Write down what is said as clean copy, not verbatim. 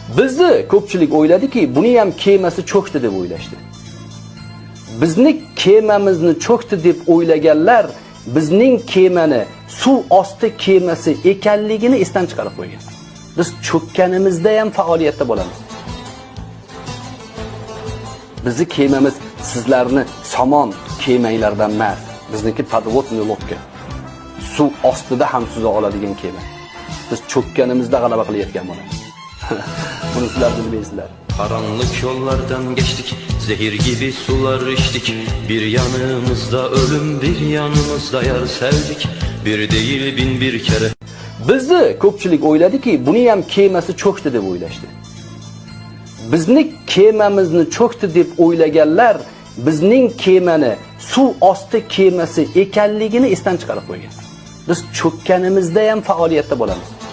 Bizni ko'pchilik o'yladiki, buni ham kemasi cho'kdi deb o'ylashdi. Bizni kemamizni cho'kdi deb o'ylaganlar bizning kemani suv osti kemasi ekanligini esdan chiqarib qo'ygan. Biz cho'kkanimizda ham faoliyatda bo'lamiz. Bizi kemamiz sizlarni somon kemanglardan emas, bizniki podvodniy lodka. Suv ostida ham suza oladigan kema. Biz cho'kkanimizda g'alaba qilayotgan bo'lamiz. Bunu sizlar bilmeysizler. Karanlık yollardan geçtik, zehir gibi sular içtik. Bir yanımızda ölüm, bir yanımızda yar sevdik. Bir değil bin bir kere. Bizni ko'pchilik o'yladiki, buni ham kemasi cho'kdi deb o'ylashdi. Bizni kemamizni cho'kdi deb o'ylaganlar bizning kemani suv osti kemasi ekanligini esdan chiqarib qo'ygan. Biz cho'kkanimizda ham faoliyatda bo'lamiz.